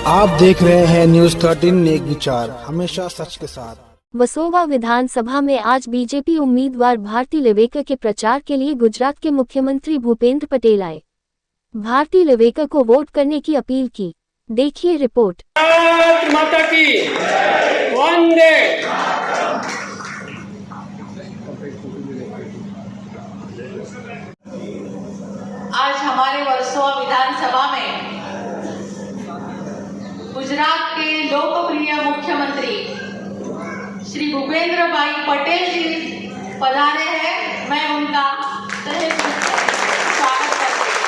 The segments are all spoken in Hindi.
आप देख रहे हैं न्यूज 13 नेक विचार, हमेशा सच के साथ। वसोवा विधानसभा में आज बीजेपी उम्मीदवार भारती लेवेकर के प्रचार के लिए गुजरात के मुख्यमंत्री भूपेंद्र पटेल आए। भारती लेवेकर को वोट करने की अपील की। देखिए रिपोर्ट। माता की वंदे। आज हमारे वर्सोवा विधानसभा में गुजरात के लोकप्रिय मुख्यमंत्री श्री भूपेंद्र भाई पटेल जी पधारे हैं। मैं उनका तहे दिल से स्वागत करती हूँ।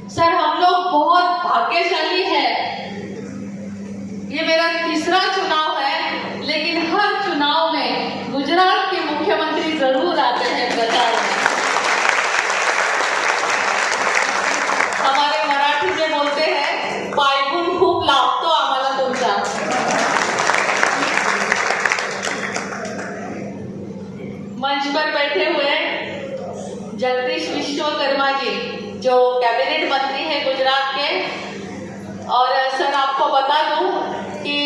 सर, हम लोग बहुत भाग्यशाली हैं। ये मेरा तीसरा चुनाव है, लेकिन हर चुनाव में गुजरात के मुख्यमंत्री जरूर आते हैं प्रचार में। हमारे मराठी में बोलते हैं, पायगुण खूप लागतो आम्हाला तुमचा। मंच पर बैठे हुए जगदीश विश्वकर्मा जी, जो कैबिनेट मंत्री है गुजरात के, और सर आपको बता दूं कि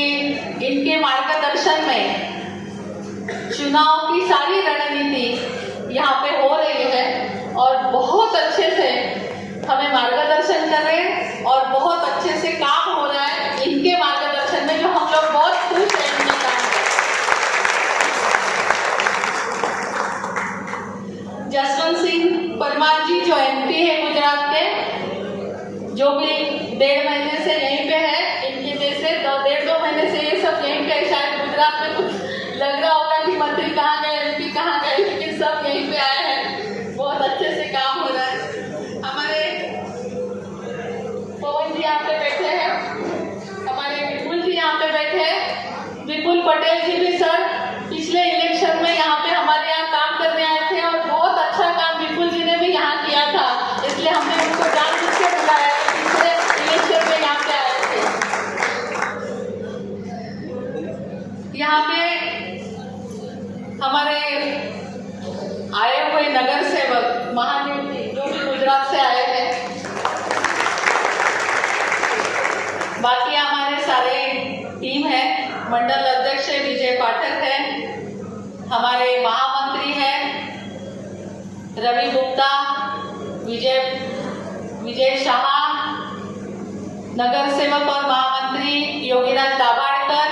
इनके मार्गदर्शन में चुनाव की सारी रणनीति यहाँ पे हो रही है और बहुत अच्छे से हमें मार्गदर्शन कर रहे हैं और बहुत अच्छे से काम हो रहा है इनके मार्गदर्शन में, जो हम लोग बहुत खुश हैं इनके काम से। जसवंत सिंह परमार जी जो एमपी है गुजरात के, जो भी 1.5 महीने से यहीं पे है, इनकी वजह से 1.5-2 महीने से ये सब यहीं पे, शायद गुजरात में कुछ लग रहा होगा कि मंत्री कहाँ गए, एमपी कहाँ गए, लेकिन सब यहीं पे आए हैं। बहुत अच्छे से काम हो रहा है। हमारे पवन जी यहाँ पे बैठे हैं, हमारे विपुल जी यहाँ पे बैठे हैं। विपुल पटेल जी भी सर पिछले इलेक्शन में यहाँ पे हमारे यहाँ काम करने आए थे और बहुत अच्छा काम विपुल जी ने भी यहाँ किया था, इसलिए हमने उनको जानबूझ के बुलाया है। पिछले इलेक्शन में यहाँ पे आए थे। यहाँ पे हमारे आए हुए नगर सेवक महादेव जी, जो भी गुजरात से आए हैं। बाकी हमारे सारे टीम है, मंडल अध्यक्ष विजय पाठक है, हमारे महामंत्री हैं रवि गुप्ता, विजय शाह, नगर सेवक और महामंत्री योगीराज दाभाडकर,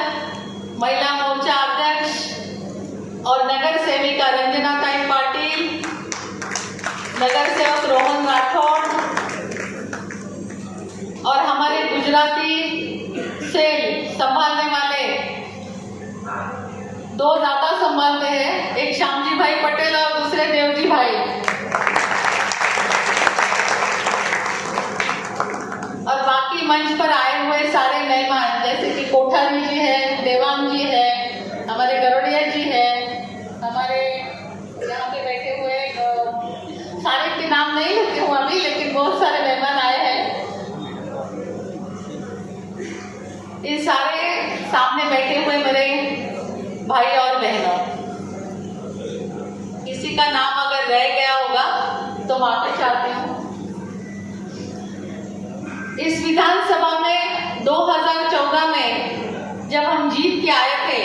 महिला मोर्चा अध्यक्ष और नगर सेविका रंजनाताई पाटिल, नगर सेवक रोहन राठौड़, और हमारे गुजराती से संभालने वाले 2 ज्यादा संभालते हैं, एक श्यामजी भाई पटेल और दूसरे देवजी भाई। और बाकी मंच पर आए हुए सारे मेहमान, जैसे कि कोठारी जी है, देवांग जी है, हमारे गरोड़िया जी है, हमारे यहाँ पे बैठे हुए सारे के नाम नहीं लेती हूँ अभी, लेकिन बहुत सारे मेहमान आए हैं। ये सारे सामने बैठे हुए मेरे भाई और बहनों, किसी का नाम अगर रह गया होगा तो माफी चाहती हूँ। इस विधानसभा में 2014 में जब हम जीत के आए थे,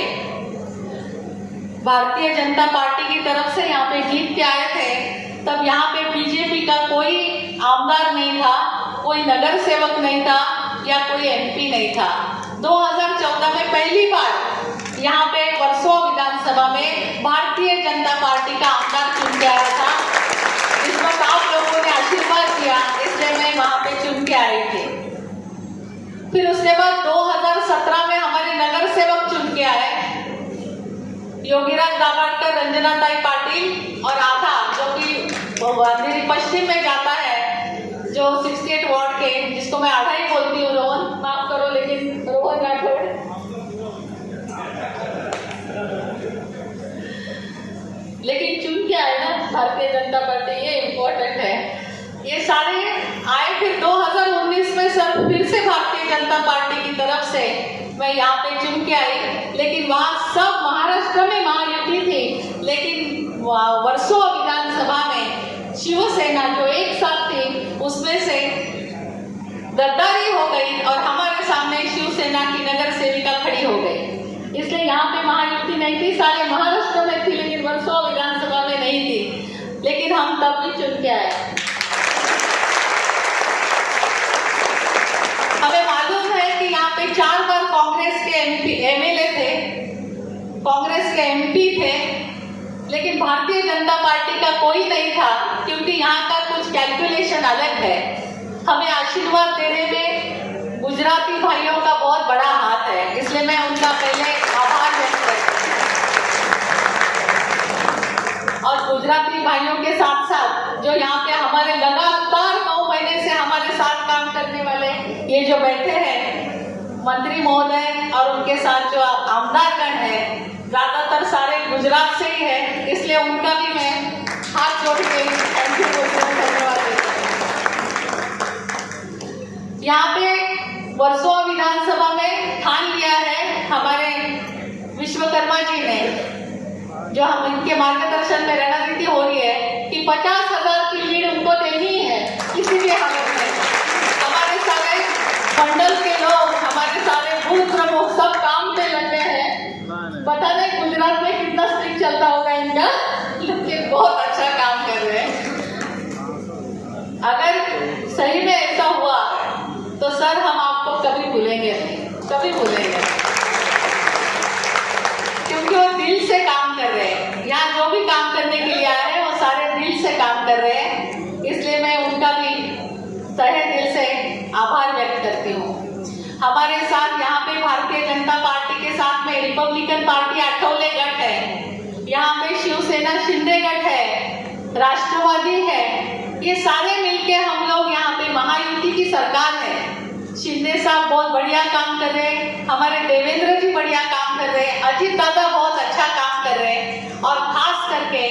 भारतीय जनता पार्टी की तरफ से यहाँ पे जीत के आए थे, तब यहाँ पे बीजेपी का कोई आमदार नहीं था, कोई नगर सेवक नहीं था या कोई एमपी नहीं था। 2014 में पहली बार यहाँ पे वर्सोवा विधानसभा में भारतीय जनता पार्टी का आमदार चुन के आया था। इस वक्त आप लोगों ने आशीर्वाद दिया, इसलिए मैं वहां पे चुन के आई थी। फिर उसके बाद 2017 में हमारे नगर सेवक चुन के आए, योगीराज दाभाडकर, रंजनाताई पाटिल और आधा जो कि अंधेरी पश्चिम में जाता है, जो 68 वार्ड के, जिसको मैं आधा ही बोलती हूँ, रोहन, माफ करो लेकिन रोहन राठौड़। लेकिन चुन के आए ना भारतीय जनता पार्टी, ये इम्पोर्टेंट है। ये सारे आए। फिर 2019 में सर फिर से भारतीय जनता पार्टी की तरफ से मैं यहाँ पे चुन के आई, लेकिन वहाँ सब महाराष्ट्र में महायुति थी, लेकिन वर्सोवा विधानसभा में शिवसेना जो एक साथ थी गद्दारी हो गई और हमारे सामने शिवसेना की नगर सेविका खड़ी हो गई। इसलिए यहाँ पे महायुति नहीं थी, सारे महाराष्ट्र में थी, लेकिन वर्सोवा विधानसभा में नहीं थी। लेकिन हम तब भी चुन के आए। हमें मालूम है कि यहाँ पे 4 बार कांग्रेस के एमएलए थे, कांग्रेस के एमपी थे, लेकिन भारतीय जनता पार्टी का कोई नहीं था, क्योंकि यहाँ का कुछ कैलकुलेशन अलग है। हमें आशीर्वाद देने में गुजराती भाइयों का बहुत बड़ा हाथ है, इसलिए मैं उनका पहले आभार व्यक्त करती हूँ। और गुजराती भाइयों के साथ साथ जो यहाँ पे हमारे लगातार 9 महीने से हमारे साथ काम करने वाले ये जो बैठे हैं मंत्री महोदय और उनके साथ जो आमदारगण है, ज्यादातर सारे गुजरात से ही है, इसलिए उनका भी मैं हाथ जोड़ के थैंक यू धन्यवाद देती हूँ। यहाँ पे वर्सोवा विधानसभा में ठान लिया है हमारे विश्वकर्मा जी ने, जो हम इनके मार्गदर्शन में रणनीति हो रही है कि 50,000 की लीड उनको देनी है। इसीलिए हमारे सारे मंडल के लोग, हमारे सारे बूथ प्रमुख सब काम पे लगे हैं। पता नहीं गुजरात में कितना स्ट्रिक्ट चलता होगा इनका, लेकिन बहुत अच्छा काम कर रहे हैं। अगर सही में ऐसा हुआ तो सर हम आपको कभी भूलेंगे नहीं, कभी भूलेंगे, क्योंकि वो दिल से काम कर रहे हैं। यहाँ जो भी काम करने के लिए आए हैं वो सारे दिल से काम कर रहे हैं, इसलिए मैं उनका भी तहे दिल से आभार व्यक्त करती हूँ। हमारे साथ यहाँ पे भारतीय जनता पार्टी के साथ में रिपब्लिकन पार्टी आठवले गठ है, यहाँ पे शिवसेना शिंदे गठ है, राष्ट्रवादी है, ये सारे मिलके हम लोग यहाँ पे महायुति की सरकार है। शिंदे साहब बहुत बढ़िया काम कर रहे हैं, हमारे देवेंद्र जी बढ़िया काम कर रहे हैं, अजीत दादा बहुत अच्छा काम कर रहे हैं, और खास करके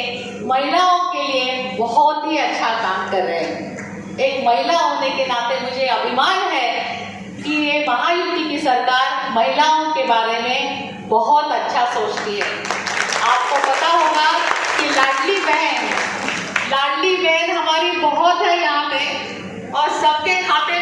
महिलाओं के लिए बहुत ही अच्छा काम कर रहे हैं। एक महिला होने के नाते मुझे अभिमान है कि ये महायुति की सरकार महिलाओं के बारे में बहुत अच्छा सोचती है। आपको पता होगा कि लाडली बहन हमारी बहुत है यहाँ पे, और सबके खाते